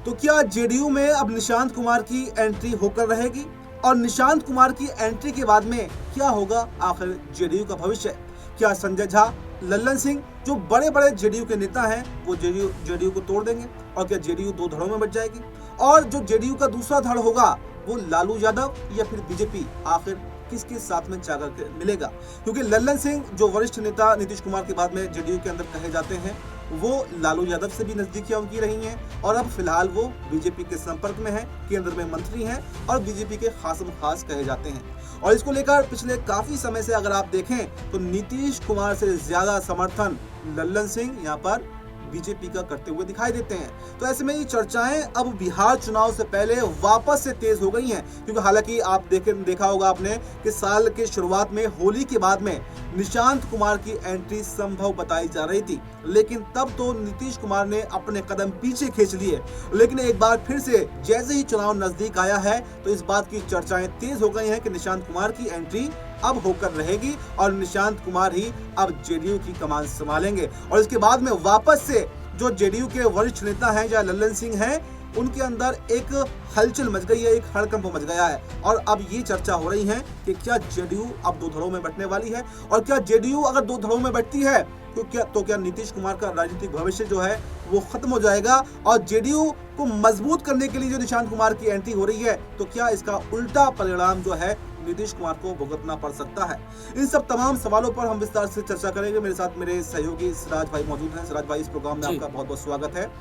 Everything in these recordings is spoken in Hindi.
तो क्या जेडीयू में अब निशांत कुमार की एंट्री होकर रहेगी? और निशांत कुमार की एंट्री के बाद में क्या होगा आखिर जेडीयू का भविष्य? क्या संजय झा, लल्लन सिंह जो बड़े बड़े जेडीयू के नेता हैं वो जेडीयू को तोड़ देंगे? और क्या जेडीयू दो धड़ों में बट जाएगी? और जो जेडीयू का दूसरा धड़ होगा वो लालू यादव या फिर बीजेपी, आखिर किसके साथ में जाकर के मिलेगा? क्योंकि लल्लन सिंह जो वरिष्ठ नेता नीतीश कुमार के बाद में जेडीयू के अंदर कहे जाते हैं, वो लालू यादव से भी नजदीकियां उनकी रही हैं और अब फिलहाल वो बीजेपी के संपर्क में हैं, केंद्र में मंत्री हैं और बीजेपी के खासम खास कहे जाते हैं। और इसको लेकर पिछले काफी समय से अगर आप देखें तो नीतीश कुमार से ज्यादा समर्थन लल्लन सिंह यहाँ पर बीजेपी का करते हुए दिखाई देते हैं। तो ऐसे में ये चर्चाएं अब बिहार चुनाव से पहले वापस से तेज हो गई हैं, क्योंकि हालांकि आप देखा होगा आपने कि साल के शुरुआत में होली के बाद में निशांत कुमार की एंट्री संभव बताई जा रही थी, लेकिन तब तो नीतीश कुमार ने अपने कदम पीछे खींच लिए। लेकिन एक बार फिर से जैसे ही चुनाव नजदीक आया है तो इस बात की चर्चाएं तेज हो गई हैं कि निशांत कुमार की एंट्री अब होकर रहेगी और निशांत कुमार ही अब जेडीयू की कमान संभालेंगे। और इसके बाद में वापस से जो जेडीयू के वरिष्ठ नेता हैं या लल्लन सिंह हैं, उनके अंदर एक हलचल मच गई है, एक हड़कंप मच गया है। और अब ये चर्चा हो रही है कि क्या जेडीयू अब दो धड़ों में बंटने वाली है? और क्या जेडीयू अगर दो धड़ों में बंटती है तो क्या नीतीश कुमार का राजनीतिक भविष्य जो है वो खत्म हो जाएगा? और जेडीयू को मजबूत करने के लिए जो निशांत कुमार की एंट्री हो रही है, तो क्या इसका उल्टा परिणाम जो है नीतीश कुमार को भुगतना पड़ सकता है? इन सब तमाम सवालों पर हम विस्तार से चर्चा करेंगे। मेरे साथ मेरे सहयोगी सिराज भाई मौजूद हैं। सिराज भाई, इस प्रोग्राम में आपका बहुत बहुत स्वागत है।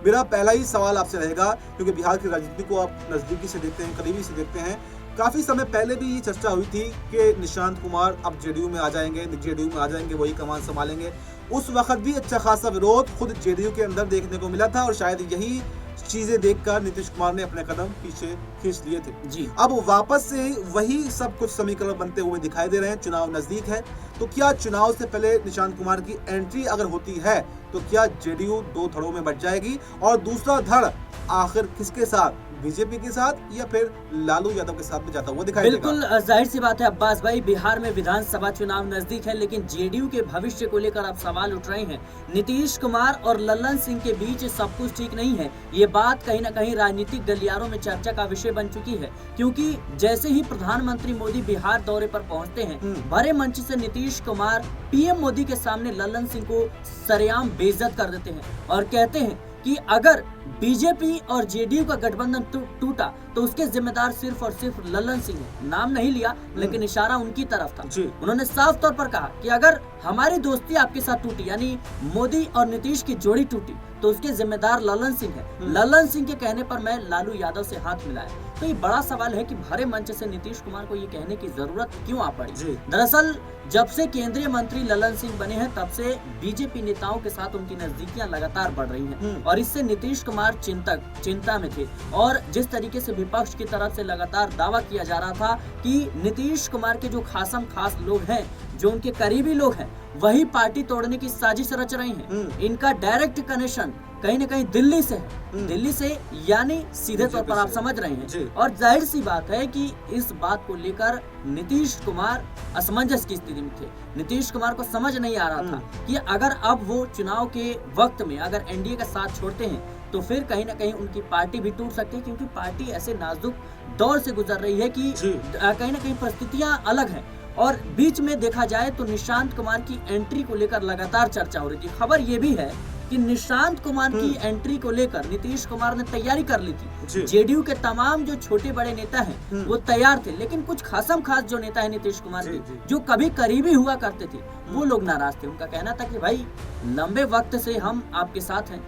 मेरा पहला ही सवाल आपसे रहेगा, क्योंकि बिहार की राजनीति को आप नजदीकी से देखते हैं, करीबी से देखते हैं। काफी समय पहले भी ये चर्चा हुई थी कि निशांत कुमार अब जेडीयू में आ जाएंगे, वही कमान संभालेंगे। उस वक्त भी अच्छा खासा विरोध खुद जेडीयू के अंदर देखने को मिला था और शायद यही चीजें देखकर नीतीश कुमार ने अपने कदम पीछे खींच लिए थे जी। अब वापस से वही सब कुछ समीकरण बनते हुए दिखाई दे रहे हैं। चुनाव नजदीक है, तो क्या चुनाव से पहले निशांत कुमार की एंट्री अगर होती है तो क्या जेडीयू दो धड़ों में बंट जाएगी? और दूसरा धड़ आखिर किसके साथ, बीजेपी के साथ या फिर लालू यादव के साथ में जाता हुआ दिखाई देगा? बिल्कुल जाहिर सी बात है अब्बास भाई, बिहार में विधानसभा चुनाव नजदीक है, लेकिन जेडीयू के भविष्य को लेकर अब सवाल उठ रहे हैं। नीतीश कुमार और लल्लन सिंह के बीच सब कुछ ठीक नहीं है, ये बात कहीं न कहीं राजनीतिक गलियारों में चर्चा का विषय बन चुकी है। क्योंकि जैसे ही प्रधानमंत्री मोदी बिहार दौरे पर पहुंचते हैं, बड़े मंच से नीतीश कुमार पीएम मोदी के सामने लल्लन सिंह को सरेआम बेइज्जत कर देते हैं और कहते हैं कि अगर बीजेपी और जेडीयू का गठबंधन टूटा तो उसके जिम्मेदार सिर्फ और सिर्फ लल्लन सिंह है। नाम नहीं लिया, लेकिन इशारा उनकी तरफ था। उन्होंने साफ तौर पर कहा कि अगर हमारी दोस्ती आपके साथ टूटी, यानी मोदी और नीतीश की जोड़ी टूटी, तो उसके जिम्मेदार लल्लन सिंह है। लल्लन सिंह के कहने पर मैं लालू यादव से हाथ मिलाया। तो ये बड़ा सवाल है कि भरे मंच से नीतीश कुमार को ये कहने की जरूरत क्यों आ पड़ी? दरअसल जब से केंद्रीय मंत्री लल्लन सिंह बने हैं, तब से बीजेपी नेताओं के साथ उनकी नजदीकियां लगातार बढ़ रही हैं और इससे नीतीश कुमार चिंता में थे। और जिस तरीके से विपक्ष की तरफ से लगातार दावा किया जा रहा था कि नीतीश कुमार के जो खासम खास लोग हैं, जो उनके करीबी लोग हैं, वही पार्टी तोड़ने की साजिश रच रही हैं। इनका डायरेक्ट कनेक्शन कहीं न कहीं दिल्ली से है, दिल्ली से, यानी सीधे तौर पर आप समझ रहे हैं। और जाहिर सी बात है कि इस बात को लेकर नीतीश कुमार असमंजस की स्थिति में थे। नीतीश कुमार को समझ नहीं आ रहा था कि अगर अब वो चुनाव के वक्त में अगर एनडीए का साथ छोड़ते हैं तो फिर कहीं न कहीं उनकी पार्टी भी टूट सकती है, क्योंकि पार्टी ऐसे नाजुक दौर से गुजर रही है कि कहीं न कहीं परिस्थितियां अलग हैं। और बीच में देखा जाए तो निशांत कुमार की एंट्री को लेकर लगातार चर्चा हो रही थी। खबर ये भी है कि निशांत कुमार की एंट्री को लेकर नीतीश कुमार ने तैयारी कर ली थी। जेडीयू के तमाम जो छोटे बड़े नेता हैं वो तैयार थे, लेकिन कुछ खासम खास जो नेता है नीतीश कुमार के, जो कभी करीबी हुआ करते थे, वो लोग नाराज थे। उनका कहना था कि भाई लंबे वक्त से हम आपके साथ हैं,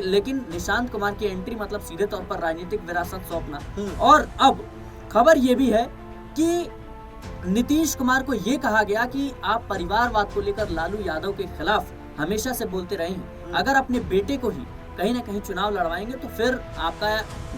लेकिन निशांत कुमार की एंट्री मतलब सीधे तौर पर राजनीतिक विरासत सौंपना। और अब खबर ये भी है कि नीतीश कुमार को ये कहा गया कि आप परिवारवाद को लेकर लालू यादव के खिलाफ हमेशा से बोलते रहे हैं। अगर अपने बेटे को ही कहीं ना कहीं चुनाव लड़वाएंगे तो फिर आपका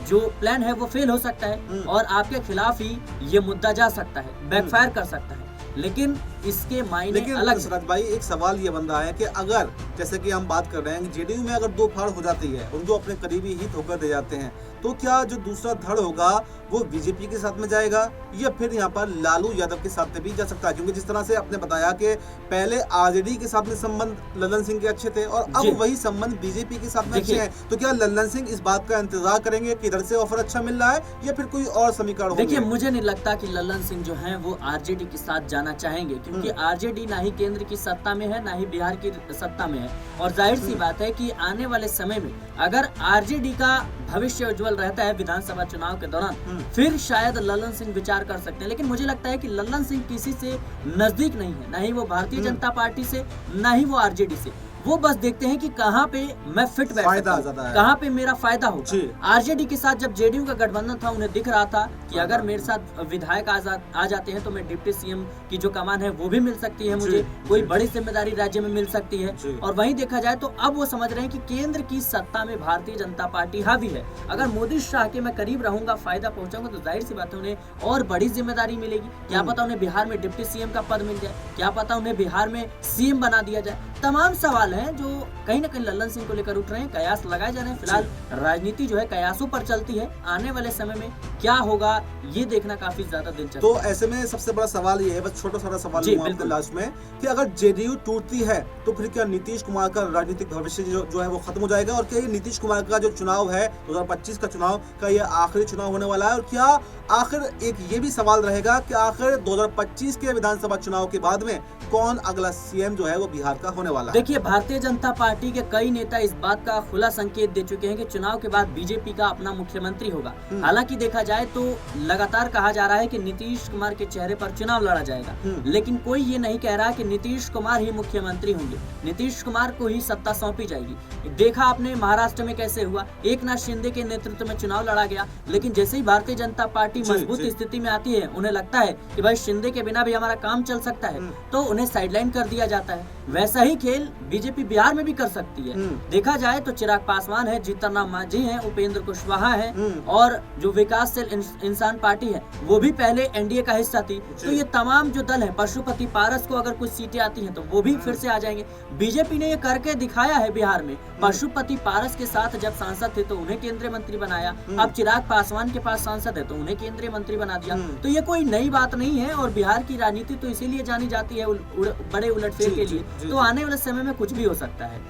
जो प्लान है वो फेल हो सकता है और आपके खिलाफ ही ये मुद्दा जा सकता है, बैकफायर कर सकता है। लेकिन इसके मायने लेकिन अलग है। सिराज भाई, एक सवाल ये बन रहा है कि अगर जैसे कि हम बात कर रहे हैं कि जेडीयू में अगर दो फाड़ हो जाती है, उनको अपने करीबी ही धोखा दे जाते हैं, तो क्या जो दूसरा धड़ होगा वो बीजेपी के साथ में जाएगा या फिर यहाँ पर लालू यादव के साथ में भी जा सकता है? क्योंकि जिस तरह से आपने बताया कि पहले आरजेडी के साथ में संबंध लल्लन सिंह के अच्छे थे और जी। अब वही संबंध बीजेपी के साथ में अच्छे देखिए, हैं, तो क्या लल्लन सिंह इस बात का इंतजार करेंगे कि इधर से ऑफर अच्छा मिल रहा है या फिर कोई और समीकरण देखिए, होंगे? मुझे नहीं लगता कि लल्लन सिंह जो हैं वो आरजेडी के साथ जाना चाहेंगे, क्योंकि आरजेडी ना ही केंद्र की सत्ता में है, ना ही बिहार की सत्ता में है। और जाहिर सी बात है कि आने वाले समय में अगर आरजेडी का भविष्य उज्जवल रहता है विधानसभा चुनाव के दौरान, फिर शायद लल्लन सिंह विचार कर सकते हैं। लेकिन मुझे लगता है कि लल्लन सिंह किसी से नजदीक नहीं है, ना ही वो भारतीय जनता पार्टी से, ना ही वो आरजेडी से। वो बस देखते हैं कि कहाँ पे मैं फिट बैठ सकता हूं, कहाँ पे मेरा फायदा होगा। आरजेडी के साथ जब जेडीयू का गठबंधन था, उन्हें दिख रहा था कि अगर मेरे साथ विधायक आ जाते हैं तो मैं डिप्टी सीएम की जो कमान है वो भी मिल सकती है, मुझे कोई बड़ी जिम्मेदारी राज्य में मिल सकती है। और वहीं देखा जाए तो अब वो समझ रहे हैं कि केंद्र की सत्ता में भारतीय जनता पार्टी हावी है। अगर मोदी शाह के मैं करीब रहूंगा, फायदा पहुंचाऊंगा, तो जाहिर सी बात है उन्हें और बड़ी जिम्मेदारी मिलेगी। क्या पता उन्हें बिहार में डिप्टी सीएम का पद मिल जाए, क्या पता उन्हें बिहार में सीएम बना दिया जाए। तमाम सवाल हैं जो कहीं ना कहीं लल्लन सिंह को लेकर उठ रहे हैं, कयास लगाए जा रहे हैं। फिलहाल राजनीति जो है कयासों पर चलती है, आने वाले समय में क्या होगा ये देखना काफी ज्यादा दिलचस्प। तो ऐसे में सबसे बड़ा सवाल ये है, बस छोटा सा सवाल आपके लास्ट में, कि अगर जेडीयू टूटती है तो फिर क्या नीतीश कुमार का राजनीतिक भविष्य जो है वो खत्म हो जाएगा? और क्या ये नीतीश कुमार का जो चुनाव है 2025 का चुनाव का ये आखिरी चुनाव होने वाला है? और क्या आखिर एक ये भी सवाल रहेगा कि आखिर 2025 के विधानसभा चुनाव के बाद में कौन अगला सीएम जो है वो बिहार का होने वाला है? देखिए, भारतीय जनता पार्टी के कई नेता इस बात का खुला संकेत दे चुके हैं कि चुनाव के बाद बीजेपी का अपना मुख्यमंत्री होगा। हालांकि देखा जाए तो लगातार कहा जा रहा है कि नीतीश कुमार के चेहरे पर चुनाव लड़ा जाएगा, लेकिन कोई ये नहीं कह रहा कि नीतीश कुमार ही मुख्यमंत्री होंगे, नीतीश कुमार को ही सत्ता सौंपी जाएगी। देखा आपने महाराष्ट्र में कैसे हुआ, एकनाथ शिंदे के नेतृत्व में चुनाव लड़ा गया, लेकिन जैसे ही भारतीय जनता पार्टी मजबूत स्थिति में आती है, उन्हें लगता है कि भाई शिंदे के बिना भी हमारा काम चल सकता है, तो उन्हें साइडलाइन कर दिया जाता है। वैसा ही खेल बीजेपी बिहार में भी कर सकती है। देखा जाए तो चिराग पासवान है, जीतन राम मांझी है, उपेंद्र कुशवाहा है, और जो विकासशील इंसान पार्टी है वो भी पहले एनडीए का हिस्सा थी। तो ये तमाम जो दल है, पशुपति पारस को अगर कुछ सीटें आती हैं तो वो भी फिर से आ जाएंगे। बीजेपी ने ये करके दिखाया है बिहार में। पशुपति पारस के साथ जब सांसद थे तो उन्हें केंद्रीय मंत्री बनाया, अब चिराग पासवान के पास सांसद है तो उन्हें केंद्रीय मंत्री बना दिया। तो ये कोई नई बात नहीं है, और बिहार की राजनीति तो इसीलिए जानी जाती है बड़े उलटफेर के लिए। तो आने वाले समय में कुछ भी हो सकता है।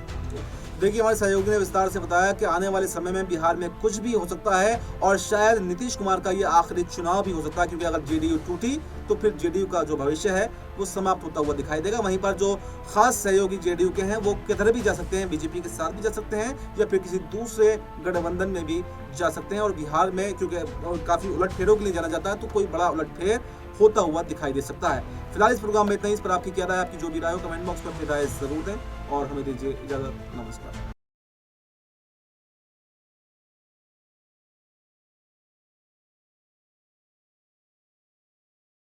देखिए, हमारे सहयोगी ने विस्तार से बताया कि आने वाले समय में बिहार में कुछ भी हो सकता है और शायद नीतीश कुमार का ये आखिरी चुनाव भी हो सकता है, क्योंकि अगर जेडीयू टूटी तो फिर जेडीयू का जो भविष्य है वो समाप्त होता हुआ दिखाई देगा। वहीं पर जो खास सहयोगी जेडीयू के हैं वो किधर भी जा सकते हैं, बीजेपी के साथ भी जा सकते हैं या फिर किसी दूसरे गठबंधन में भी जा सकते हैं। और बिहार में क्योंकि काफी उलटफेरों के लिए जाना जाता है, तो कोई बड़ा उलटफेर होता हुआ दिखाई दे सकता है। फिलहाल इस प्रोग्राम में इतना ही। इस पर आपकी क्या राय, आपकी जो भी राय हो कमेंट बॉक्स में अपनी राय जरूर दें और हमें दीजिए इजाजत। नमस्कार।